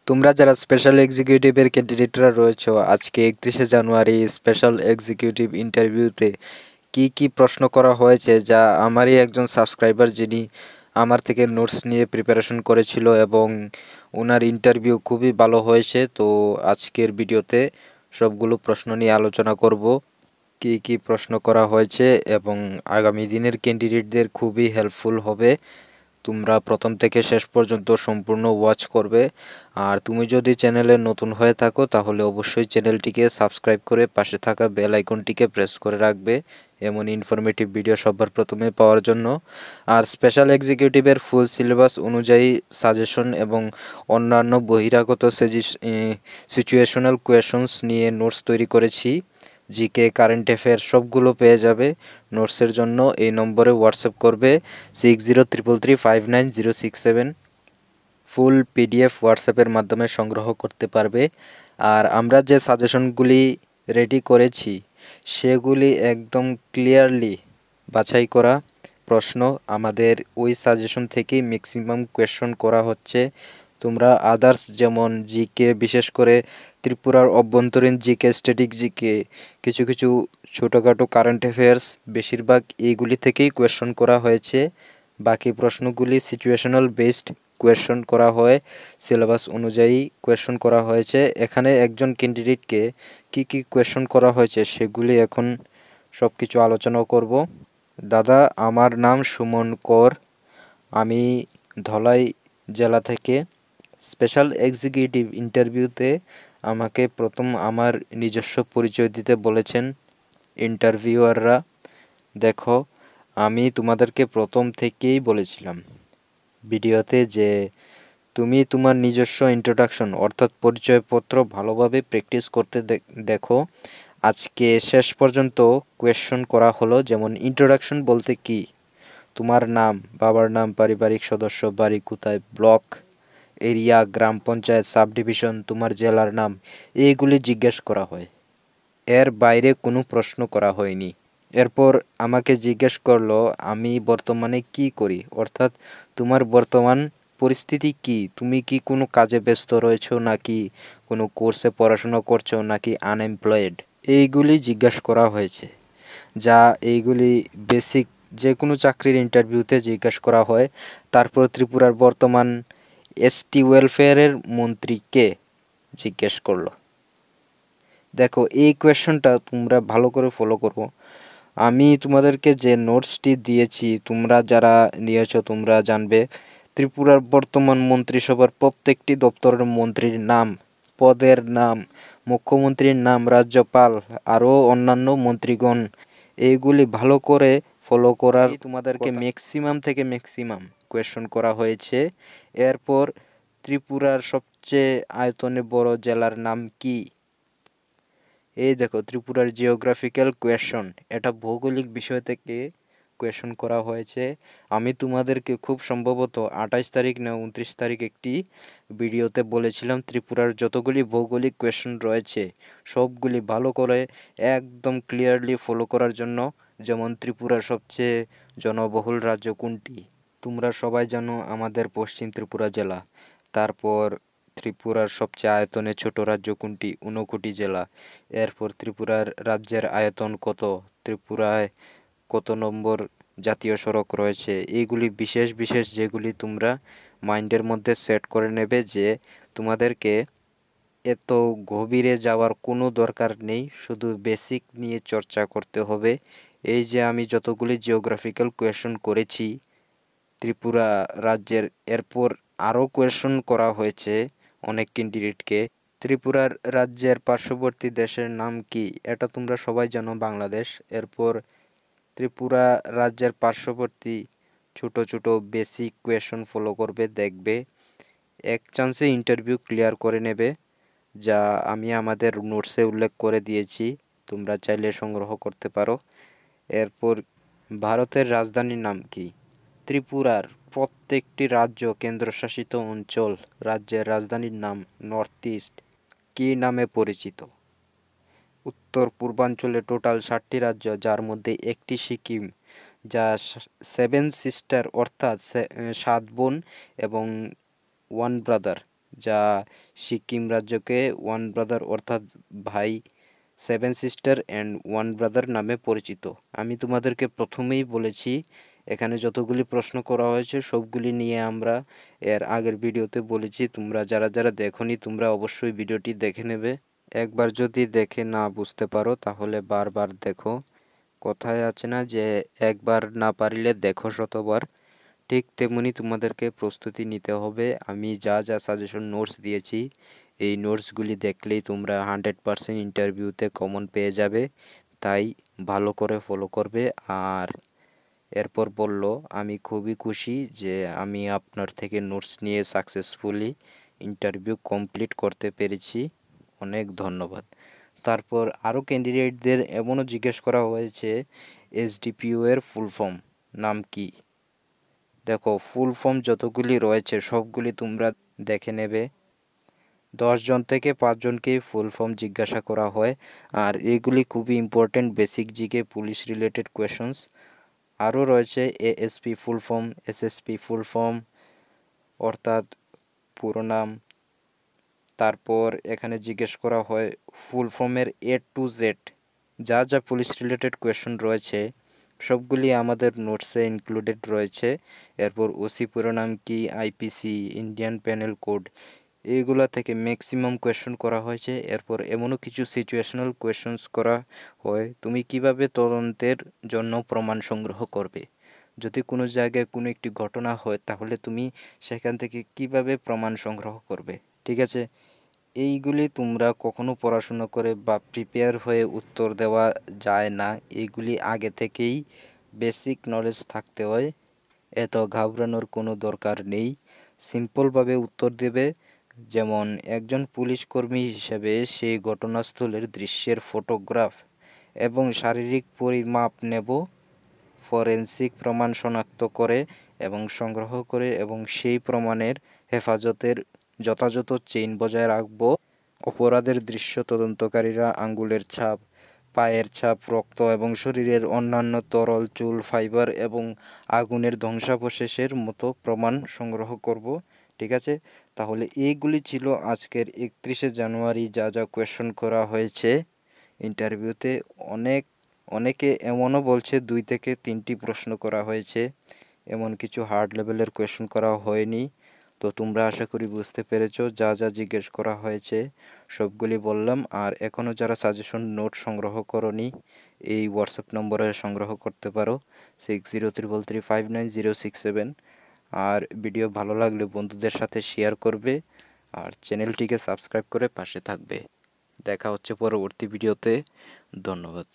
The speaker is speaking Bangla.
তোমরা যারা স্পেশাল এক্সিকিউটিভের ক্যান্ডিডেটরা রয়েছো, আজকে 31শে জানুয়ারি স্পেশাল এক্সিকিউটিভ ইন্টারভিউতে কি কি প্রশ্ন করা হয়েছে, যা আমারই একজন সাবস্ক্রাইবার যিনি আমার থেকে নোটস নিয়ে প্রিপারেশন করেছিল এবং ওনার ইন্টারভিউ খুবই ভালো হয়েছে। তো আজকের ভিডিওতে সবগুলো প্রশ্ন নিয়ে আলোচনা করব, কি কি প্রশ্ন করা হয়েছে এবং আগামী দিনের ক্যান্ডিডেটদের খুবই হেল্পফুল হবে। তোমরা প্রথম থেকে শেষ পর্যন্ত সম্পূর্ণ ওয়াচ করবে। আর তুমি যদি চ্যানেলে নতুন হয়ে থাকো তাহলে অবশ্যই চ্যানেলটিকে সাবস্ক্রাইব করে পাশে থাকা বেল আইকনটিকে প্রেস করে রাখবে এমন ইনফরমেটিভ ভিডিও সবার প্রথমে পাওয়ার জন্য। আর স্পেশাল এক্সিকিউটিভের ফুল সিলেবাস অনুযায়ী সাজেশন এবং অন্যান্য বহিরাগত সিচুয়েশনাল কোয়েশনস নিয়ে নোটস তৈরি করেছি। জিকে, কারেন্ট অ্যাফেয়ার সবগুলো পেয়ে যাবে। নোটসের জন্য এই নম্বরে হোয়াটসঅ্যাপ করবে 6033359067। ফুল পিডিএফ হোয়াটসঅ্যাপের মাধ্যমে সংগ্রহ করতে পারবে। আর আমরা যে সাজেশনগুলি রেডি করেছি সেগুলি একদম ক্লিয়ারলি বাছাই করা প্রশ্ন। আমাদের ওই সাজেশন থেকেই ম্যাক্সিমাম কোয়েশ্চন করা হচ্ছে। তোমরা আদার্স যেমন জিকে, বিশেষ করে ত্রিপুরার অভ্যন্তরীণ জিকে, স্ট্যাটিক জিকে, কিছু কিছু ছোটোখাটো কারেন্ট অ্যাফেয়ার্স, বেশিরভাগ এইগুলি থেকেই কোয়েশ্চন করা হয়েছে। বাকি প্রশ্নগুলি সিচুয়েশনাল বেসড কোয়েশ্চন করা হয়, সিলেবাস অনুযায়ী কোয়েশ্চন করা হয়েছে। এখানে একজন ক্যান্ডিডেটকে কি কি কোয়েশ্চন করা হয়েছে সেগুলি এখন সব কিছু আলোচনা করব। দাদা, আমার নাম সুমন কর, আমি ধলাই জেলা থেকে। স্পেশাল এক্সিকিউটিভ ইন্টারভিউতে আমাকে প্রথম আমার নিজস্ব পরিচয় দিতে বলেছেন ইন্টারভিউয়াররা। দেখো, আমি তোমাদেরকে প্রথম থেকেই বলেছিলাম ভিডিওতে যে তুমি তোমার নিজস্ব ইন্ট্রোডাকশন অর্থাৎ পরিচয়পত্র ভালোভাবে প্র্যাকটিস করতে দেখো। আজকে শেষ পর্যন্ত কোয়েশ্চন করা হলো, যেমন ইন্ট্রোডাকশন বলতে কি, তোমার নাম, বাবার নাম, পারিবারিক সদস্য, বাড়ি কোথায়, ব্লক, এরিয়া, গ্রাম পঞ্চায়েত, সাব ডিভিশন, তোমার জেলার নাম, এইগুলি জিজ্ঞেস করা হয়। এর বাইরে কোনো প্রশ্ন করা হয়নি। এরপর আমাকে জিজ্ঞেস করলো আমি বর্তমানে কি করি, অর্থাৎ তোমার বর্তমান পরিস্থিতি কি, তুমি কি কোনো কাজে ব্যস্ত রয়েছো নাকি কোনো কোর্সে পড়াশোনা করছো নাকি আনএমপ্লয়েড, এইগুলি জিজ্ঞেস করা হয়েছে। যা এইগুলি বেসিক যে কোনো চাকরির ইন্টারভিউতে জিজ্ঞেস করা হয়। তারপর ত্রিপুরার বর্তমান এসটি ওয়েলফেয়ারের মন্ত্রী কে জিজ্ঞেস করলো। দেখো, এই কোয়েশ্চনটা তোমরা ভালো করে ফলো করো। আমি তোমাদেরকে যে নোটসটি দিয়েছি, তোমরা যারা নিয়েছো তোমরা জানবে ত্রিপুরার বর্তমান মন্ত্রিসভার প্রত্যেকটি দপ্তরের মন্ত্রীর নাম, পদের নাম, মুখ্যমন্ত্রীর নাম, রাজ্যপাল, আরও অন্যান্য মন্ত্রীগণ, এইগুলি ভালো করে ফলো করার তোমাদেরকে ম্যাক্সিমাম থেকে ম্যাক্সিমাম কোয়েশ্চন করা হয়েছে। এরপর ত্রিপুরার সবচেয়ে আয়তনে বড় জেলার নাম কি, এই দেখো ত্রিপুরার জিওগ্রাফিক্যাল কোয়েশন, এটা ভৌগোলিক বিষয় থেকে কোয়েশন করা হয়েছে। আমি তোমাদেরকে খুব সম্ভবত 28 তারিখ না 29 তারিখ একটি ভিডিওতে বলেছিলাম ত্রিপুরার যতগুলি ভৌগোলিক কোয়েশন রয়েছে সবগুলি ভালো করে একদম ক্লিয়ারলি ফলো করার জন্য। যেমন ত্রিপুরার সবচেয়ে জনবহুল রাজ্য কোনটি, তোমরা সবাই জানো আমাদের পশ্চিম ত্রিপুরা জেলা। তারপর ত্রিপুরার সবচেয়ে আয়তনে ছোট রাজ্য কোনটি, 59 জেলা। এরপর ত্রিপুরার রাজ্যের আয়তন কত, ত্রিপুরায় কত নম্বর জাতীয় সড়ক রয়েছে, এইগুলি বিশেষ বিশেষ যেগুলি তোমরা মাইন্ডের মধ্যে সেট করে নেবে যে তোমাদেরকে এত গভীরে যাওয়ার কোনো দরকার নেই, শুধু বেসিক নিয়ে চর্চা করতে হবে। এই যে আমি যতগুলি জিওগ্রাফিক্যাল কোয়েশন করেছি ত্রিপুরা রাজ্যের, এরপর আরও কোয়েশন করা হয়েছে অনেক ক্যান্ডিডেটকে। ত্রিপুরার রাজ্যের পার্শ্ববর্তী দেশের নাম কি, এটা তোমরা সবাই জানো, বাংলাদেশ। এরপর ত্রিপুরা রাজ্যের পার্শ্ববর্তী ছোট ছোট বেসিক কোয়েশন ফলো করবে, দেখবে এক চান্সে ইন্টারভিউ ক্লিয়ার করে নেবে, যা আমি আমাদের নোটসে উল্লেখ করে দিয়েছি, তোমরা চাইলে সংগ্রহ করতে পারো। এরপর ভারতের রাজধানীর নাম কি, ত্রিপুরার প্রত্যেকটি রাজ্য, কেন্দ্রশাসিত অঞ্চল, রাজ্যের রাজধানীর নাম নর্থ ইস্ট কী নামে পরিচিত, উত্তর পূর্বাঞ্চলে টোটাল 7টি রাজ্য, যার মধ্যে একটি সিকিম, যা 7 সিস্টার অর্থাৎ 7 বোন এবং 1 ব্রাদার যা সিকিম রাজ্যকে ওয়ান ব্রাদার অর্থাৎ ভাই, seven sister and one brother নামে পরিচিত। আমি তোমাদেরকে প্রথমেই বলেছি এখানে যতগুলি প্রশ্ন করা হয়েছে সবগুলি নিয়ে আমরা এর আগের ভিডিওতে বলেছি। তোমরা যারা যারা দেখোনি তোমরা অবশ্যই ভিডিওটি দেখে নেবে। একবার যদি দেখে না বুঝতে পারো তাহলে বারবার দেখো। কথায় আছে না যে একবার না পারিলে দেখো শতবার, ঠিক তেমনি তোমাদেরকে প্রস্তুতি নিতে হবে। আমি যা যা সাজেশন নোটস দিয়েছি এই নোটসগুলি দেখলেই তোমরা 100% ইন্টারভিউতে কমন পেয়ে যাবে, তাই ভালো করে ফলো করবে। আর এরপর বলল, আমি খুবই খুশি যে আমি আপনার থেকে নোটস নিয়ে সাকসেসফুলি ইন্টারভিউ কমপ্লিট করতে পেরেছি, অনেক ধন্যবাদ। তারপর আরও ক্যান্ডিডেটদের এমনও জিজ্ঞেস করা হয়েছে এসডিপিও এর ফুল ফর্ম নাম কি। দেখো ফুল ফর্ম যতগুলি রয়েছে সবগুলি তোমরা দেখে নেবে। 10 জন থেকে 5 জনকেই ফুল ফর্ম জিজ্ঞাসা করা হয়, আর এগুলি খুবই important basic GK police related questions. আরও রয়েছে ASP full form, SSP full form অর্থাৎ পুরো নাম। তারপর এখানে জিজ্ঞেস করা হয় ফুল ফর্মের এ টু জেড, যা যা পুলিশ রিলেটেড কোয়েশন রয়েছে সবগুলি আমাদের নোটসে ইনক্লুডেড রয়েছে। এরপর ওসি পুরো নাম কি, আইপিসি, ইন্ডিয়ান প্যানেল কোড, এইগুলা থেকে ম্যাক্সিমাম কোয়েশন করা হয়েছে। এরপর এমনও কিছু সিচুয়েশনাল কোয়েশনস করা হয়, তুমি কিভাবে তদন্তের জন্য প্রমাণ সংগ্রহ করবে। যদি কোনো জায়গায় কোনো একটি ঘটনা হয় তাহলে তুমি সেখান থেকে কিভাবে প্রমাণ সংগ্রহ করবে, ঠিক আছে। এইগুলি তোমরা কখনো পড়াশুনো করে বা প্রিপেয়ার হয়ে উত্তর দেওয়া যায় না, এইগুলি আগে থেকেই বেসিক নলেজ থাকতে হয়। এত ঘাবড়ানোর কোনো দরকার নেই, সিম্পলভাবে উত্তর দেবে। যেমন একজন পুলিশ কর্মী হিসেবে সেই ঘটনাস্থলের দৃশ্যের ফটোগ্রাফ এবং শারীরিক পরিমাপ নেব, ফরেনসিক প্রমাণ শনাক্ত করে এবং সংগ্রহ করে এবং সেই প্রমাণের হেফাজতের যথাযথ চেইন বজায় রাখব। অপরাধের দৃশ্য তদন্তকারীরা আঙ্গুলের ছাপ, পায়ের ছাপ, রক্ত এবং শরীরের অন্যান্য তরল, চুল, ফাইবার এবং আগুনের ধ্বংসাবশেষের মতো প্রমাণ সংগ্রহ করব, ঠিক আছে। তাহলে এইগুলি ছিল আজকের 31শে জানুয়ারি যা যা কোয়েশন করা হয়েছে ইন্টারভিউতে। অনেকে এমনও বলছে 2 থেকে 3টি প্রশ্ন করা হয়েছে, এমন কিছু হার্ড লেভেলের কোয়েশন করা হয়নি। তো তোমরা আশা করি বুঝতে পেরেছো যা যা জিজ্ঞেস করা হয়েছে সবগুলি বললাম। আর এখনও যারা সাজেশন নোট সংগ্রহ করনি এই হোয়াটসঅ্যাপ নম্বরে সংগ্রহ করতে পারো 6033359067। আর ভিডিও ভালো লাগলে বন্ধুদের সাথে শেয়ার করবে আর চ্যানেলটিকে সাবস্ক্রাইব করে পাশে থাকবে। দেখা হচ্ছে পরবর্তী ভিডিওতে। ধন্যবাদ।